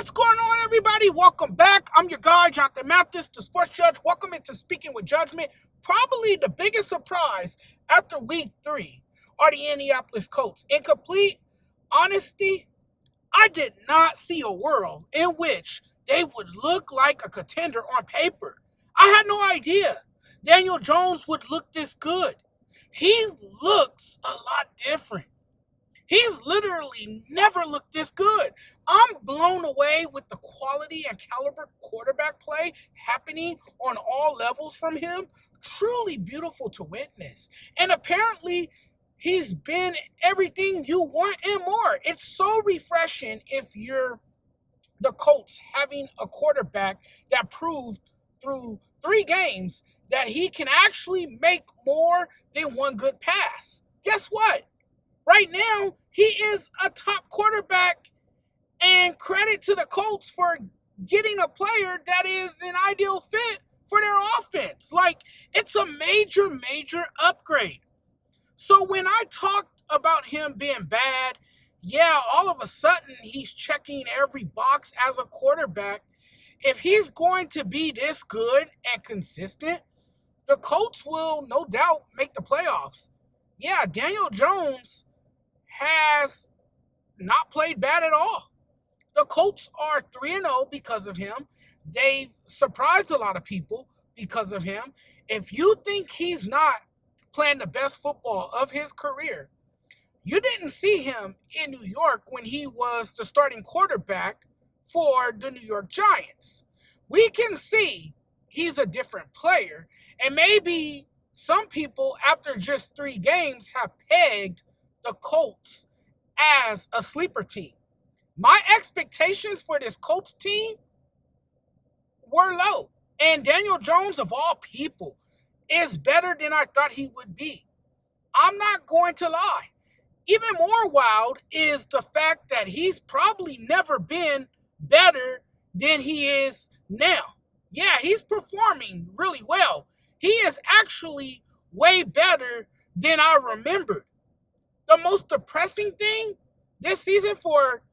What's going on, everybody? Welcome back. I'm your guy, Jonathan Mathis, the sports judge. Welcome into Speaking with Judgment. Probably the biggest surprise after week 3 are the Indianapolis Colts. In complete honesty, I did not see a world in which they would look like a contender on paper. I had no idea Daniel Jones would look this good. He looks a lot different. He's literally never looked this good. I'm blown away with the quality and caliber quarterback play happening on all levels from him. Truly beautiful to witness. And apparently, he's been everything you want and more. It's so refreshing if you're the Colts having a quarterback that proved through 3 games that he can actually make more than one good pass. Guess what? Right now, he is a top quarterback, and credit to the Colts for getting a player that is an ideal fit for their offense. Like, it's a major, major upgrade. So when I talked about him being bad, yeah, all of a sudden he's checking every box as a quarterback. If he's going to be this good and consistent, the Colts will no doubt make the playoffs. Yeah, Daniel Jones has not played bad at all. The Colts are 3-0 because of him. They've surprised a lot of people because of him. If you think he's not playing the best football of his career, you didn't see him in New York when he was the starting quarterback for the New York Giants. We can see he's a different player, and maybe some people, after just 3 games, have pegged the Colts as a sleeper team. My expectations for this Colts team were low. And Daniel Jones, of all people, is better than I thought he would be. I'm not going to lie. Even more wild is the fact that he's probably never been better than he is now. Yeah, he's performing really well. He is actually way better than I remembered. The most depressing thing this season for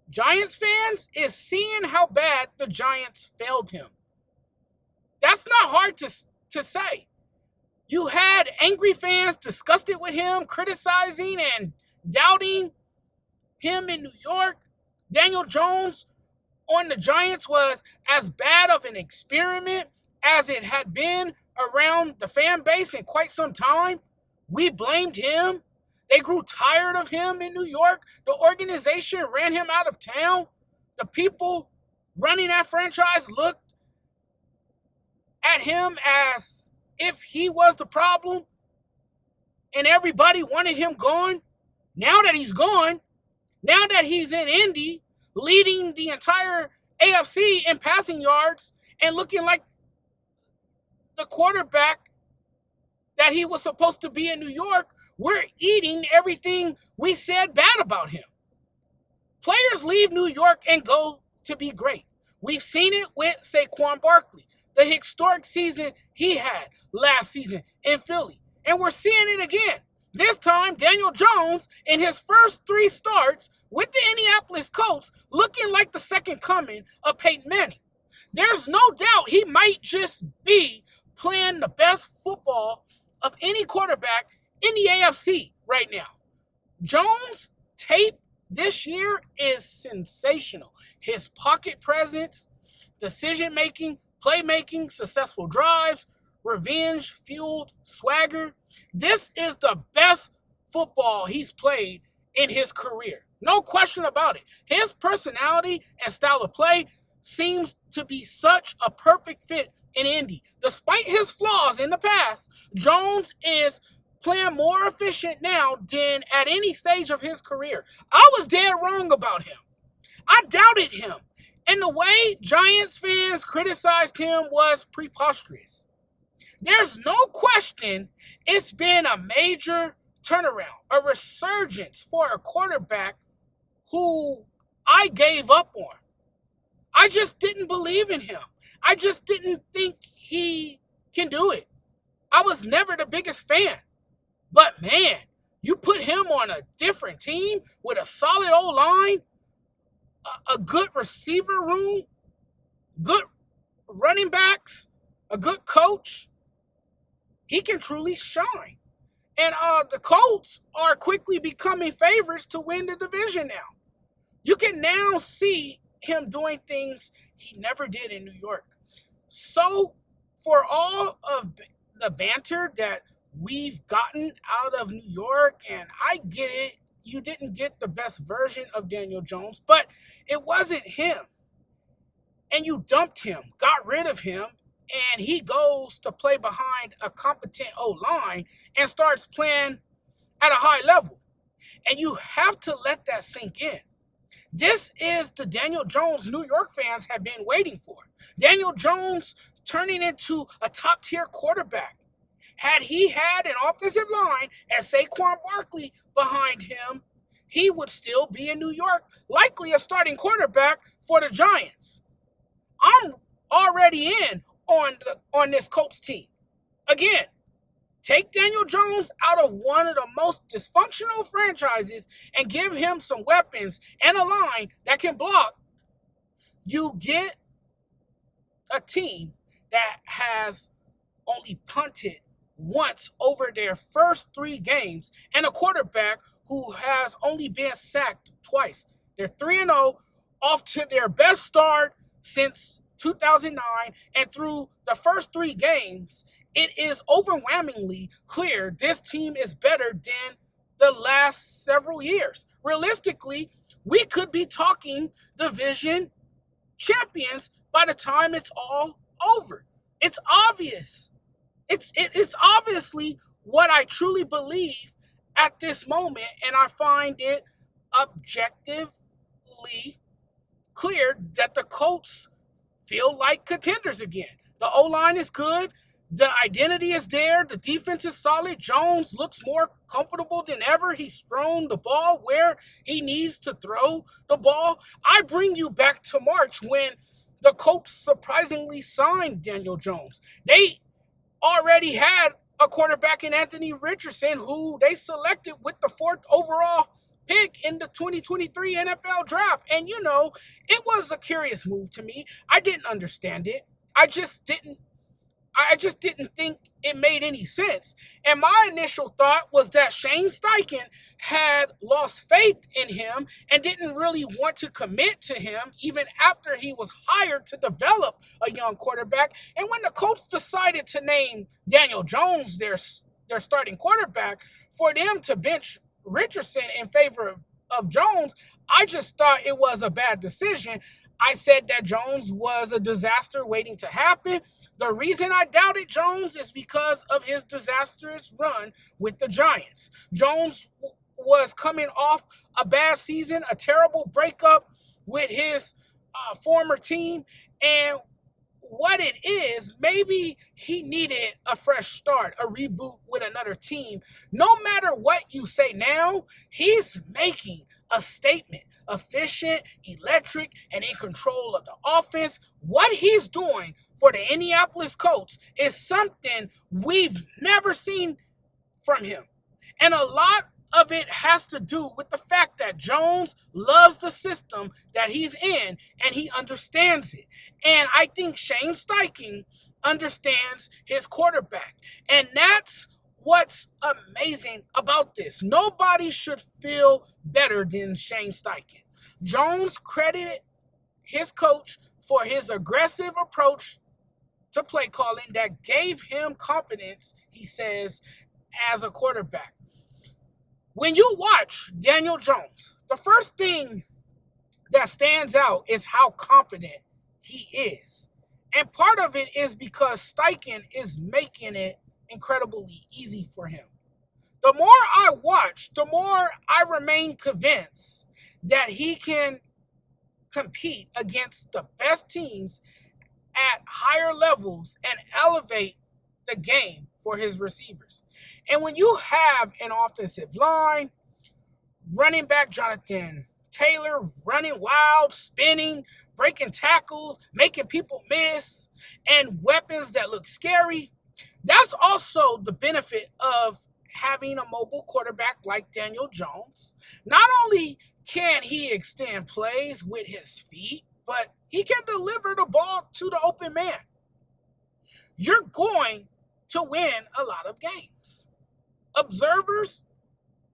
Giants fans is seeing how bad the Giants failed him. That's not hard to say. You had angry fans disgusted with him, criticizing and doubting him in New York. Daniel Jones on the Giants was as bad of an experiment as it had been around the fan base in quite some time. We blamed him. They grew tired of him in New York. The organization ran him out of town. The people running that franchise looked at him as if he was the problem, and everybody wanted him gone. Now that he's gone, now that he's in Indy, leading the entire AFC in passing yards and looking like the quarterback that he was supposed to be in New York, we're eating everything we said bad about him. Players leave New York and go to be great. We've seen it with Saquon Barkley, the historic season he had last season in Philly. And we're seeing it again. This time, Daniel Jones, in his first 3 starts with the Indianapolis Colts, looking like the second coming of Peyton Manning. There's no doubt he might just be playing the best football of any quarterback in the AFC right now. Jones' tape this year is sensational. His pocket presence, decision-making, playmaking, successful drives, revenge-fueled swagger. This is the best football he's played in his career. No question about it. His personality and style of play seems to be such a perfect fit in Indy. Despite his flaws in the past, Jones is playing more efficient now than at any stage of his career. I was dead wrong about him. I doubted him. And the way Giants fans criticized him was preposterous. There's no question it's been a major turnaround, a resurgence for a quarterback who I gave up on. I just didn't believe in him. I just didn't think he can do it. I was never the biggest fan. But man, you put him on a different team with a solid O-line, a good receiver room, good running backs, a good coach, he can truly shine. And the Colts are quickly becoming favorites to win the division now. You can now see him doing things he never did in New York. So, for all of the banter that we've gotten out of New York, and I get it, you didn't get the best version of Daniel Jones, but it wasn't him. And you dumped him, got rid of him, and he goes to play behind a competent O-line and starts playing at a high level. And you have to let that sink in. This is the Daniel Jones New York fans have been waiting for. Daniel Jones turning into a top-tier quarterback. Had he had an offensive line and Saquon Barkley behind him, he would still be in New York, likely a starting quarterback for the Giants. I'm already in on this Colts team. Again, take Daniel Jones out of one of the most dysfunctional franchises and give him some weapons and a line that can block. You get a team that has only punted once over their first 3 games and a quarterback who has only been sacked twice. They're 3-0 off to their best start since 2009, and through the first 3 games, it is overwhelmingly clear this team is better than the last several years. Realistically, we could be talking division champions by the time it's all over. It's obvious. It's obviously what I truly believe at this moment, and I find it objectively clear that the Colts feel like contenders again. The O-line is good. The identity is there. The defense is solid. Jones looks more comfortable than ever. He's thrown the ball where he needs to throw the ball. I bring you back to March when the Colts surprisingly signed Daniel Jones. They already had a quarterback in Anthony Richardson, who they selected with the 4th overall pick in the 2023 NFL draft. And, it was a curious move to me. I didn't understand it. I just didn't think it made any sense. And my initial thought was that Shane Steichen had lost faith in him and didn't really want to commit to him even after he was hired to develop a young quarterback. And when the Colts decided to name Daniel Jones their starting quarterback, for them to bench Richardson in favor of Jones, I just thought it was a bad decision. I said that Jones was a disaster waiting to happen. The reason I doubted Jones is because of his disastrous run with the Giants. Jones was coming off a bad season, a terrible breakup with his former team, and what it is, maybe he needed a fresh start, a reboot with another team. No matter what you say now, he's making a statement. Efficient, electric, and in control of the offense. What he's doing for the Indianapolis Colts is something we've never seen from him. And a lot of it has to do with the fact that Jones loves the system that he's in and he understands it. And I think Shane Steichen understands his quarterback. And that's what's amazing about this. Nobody should feel better than Shane Steichen. Jones credited his coach for his aggressive approach to play calling that gave him confidence, he says, as a quarterback. When you watch Daniel Jones, the first thing that stands out is how confident he is. And part of it is because Steichen is making it incredibly easy for him. The more I watch, the more I remain convinced that he can compete against the best teams at higher levels and elevate the game for his receivers. And when you have an offensive line, running back Jonathan Taylor running wild, spinning, breaking tackles, making people miss, and weapons that look scary, that's also the benefit of having a mobile quarterback like Daniel Jones. Not only can he extend plays with his feet, but he can deliver the ball to the open man. You're going to win a lot of games. Observers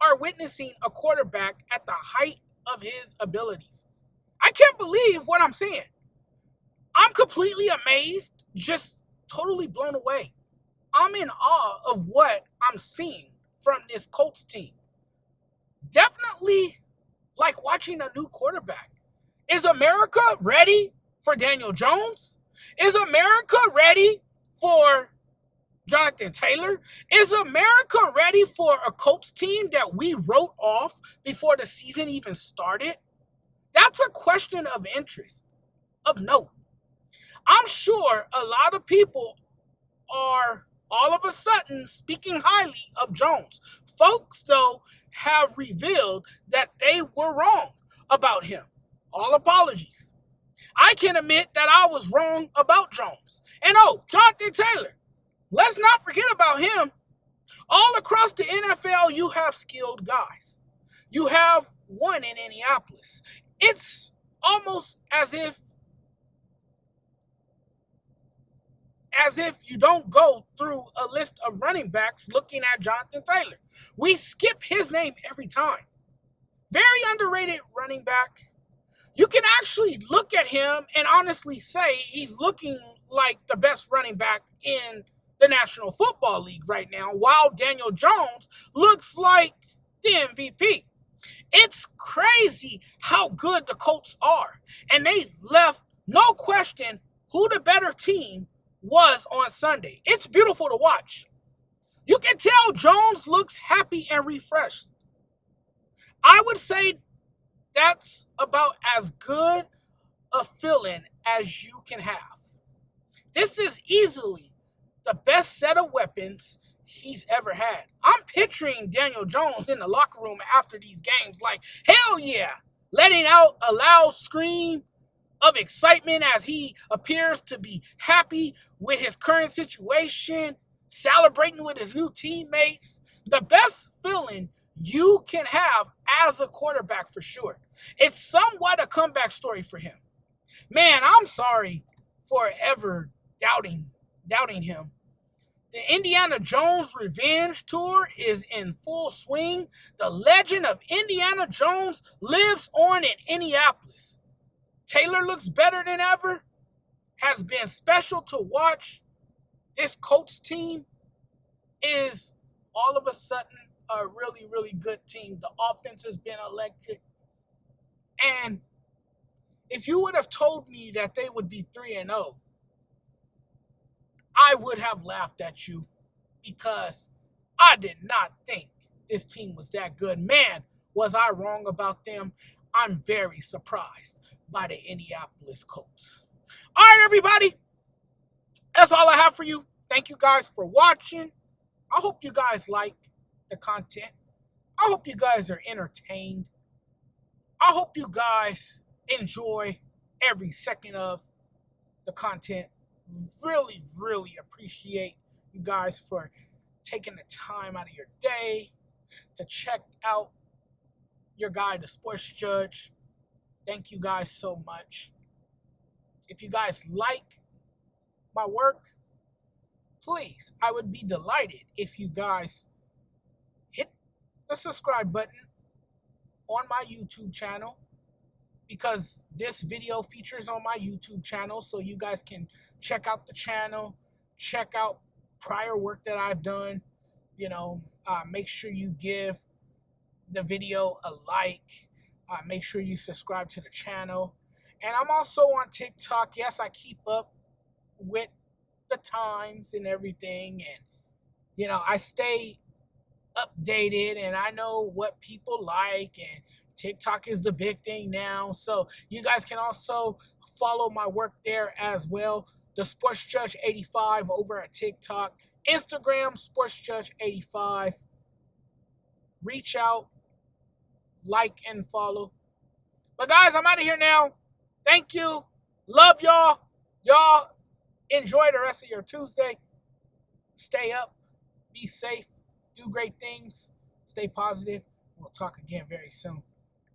are witnessing a quarterback at the height of his abilities. I can't believe what I'm seeing. I'm completely amazed, just totally blown away. I'm in awe of what I'm seeing from this Colts team. Definitely like watching a new quarterback. Is America ready for Daniel Jones? Is America ready for Jonathan Taylor? Is America ready for a Colts team that we wrote off before the season even started? That's a question of interest, of note. I'm sure a lot of people are all of a sudden speaking highly of Jones. Folks, though, have revealed that they were wrong about him. All apologies. I can admit that I was wrong about Jones. And Jonathan Taylor, let's not forget about him. All across the NFL, you have skilled guys. You have one in Indianapolis. It's almost as if you don't go through a list of running backs looking at Jonathan Taylor. We skip his name every time. Very underrated running back. You can actually look at him and honestly say he's looking like the best running back in the National Football League right now, while Daniel Jones looks like the MVP. It's crazy how good the Colts are. And they left no question who the better team was on Sunday. It's beautiful to watch. You can tell Jones looks happy and refreshed. I would say that's about as good a feeling as you can have. This is easily the best set of weapons he's ever had. I'm picturing Daniel Jones in the locker room after these games like, hell yeah, letting out a loud scream of excitement as he appears to be happy with his current situation, celebrating with his new teammates. The best feeling you can have as a quarterback for sure. It's somewhat a comeback story for him. Man, I'm sorry for ever doubting him. The Indiana Jones Revenge Tour is in full swing. The legend of Indiana Jones lives on in Indianapolis. Taylor looks better than ever. Has been special to watch. This Colts team is all of a sudden a really, really good team. The offense has been electric. And if you would have told me that they would be 3-0, I would have laughed at you because I did not think this team was that good. Man, was I wrong about them? I'm very surprised by the Indianapolis Colts. All right, everybody. That's all I have for you. Thank you guys for watching. I hope you guys like the content. I hope you guys are entertained. I hope you guys enjoy every second of the content. Really, really appreciate you guys for taking the time out of your day to check out your guy, the Sports Judge. Thank you guys so much. If you guys like my work, please, I would be delighted if you guys hit the subscribe button on my YouTube channel, because this video features on my YouTube channel, so you guys can check out the channel, check out prior work that I've done. Make sure you give the video a like. Make sure you subscribe to the channel. And I'm also on TikTok. Yes, I keep up with the times and everything. And, I stay updated and I know what people like. And TikTok is the big thing now. So you guys can also follow my work there as well. The Sports Judge 85 over at TikTok. Instagram, Sports Judge 85. Reach out, like, and follow. But guys, I'm out of here now. Thank you. Love y'all. Y'all enjoy the rest of your Tuesday. Stay up. Be safe. Do great things. Stay positive. We'll talk again very soon.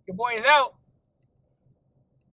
Your boy is out.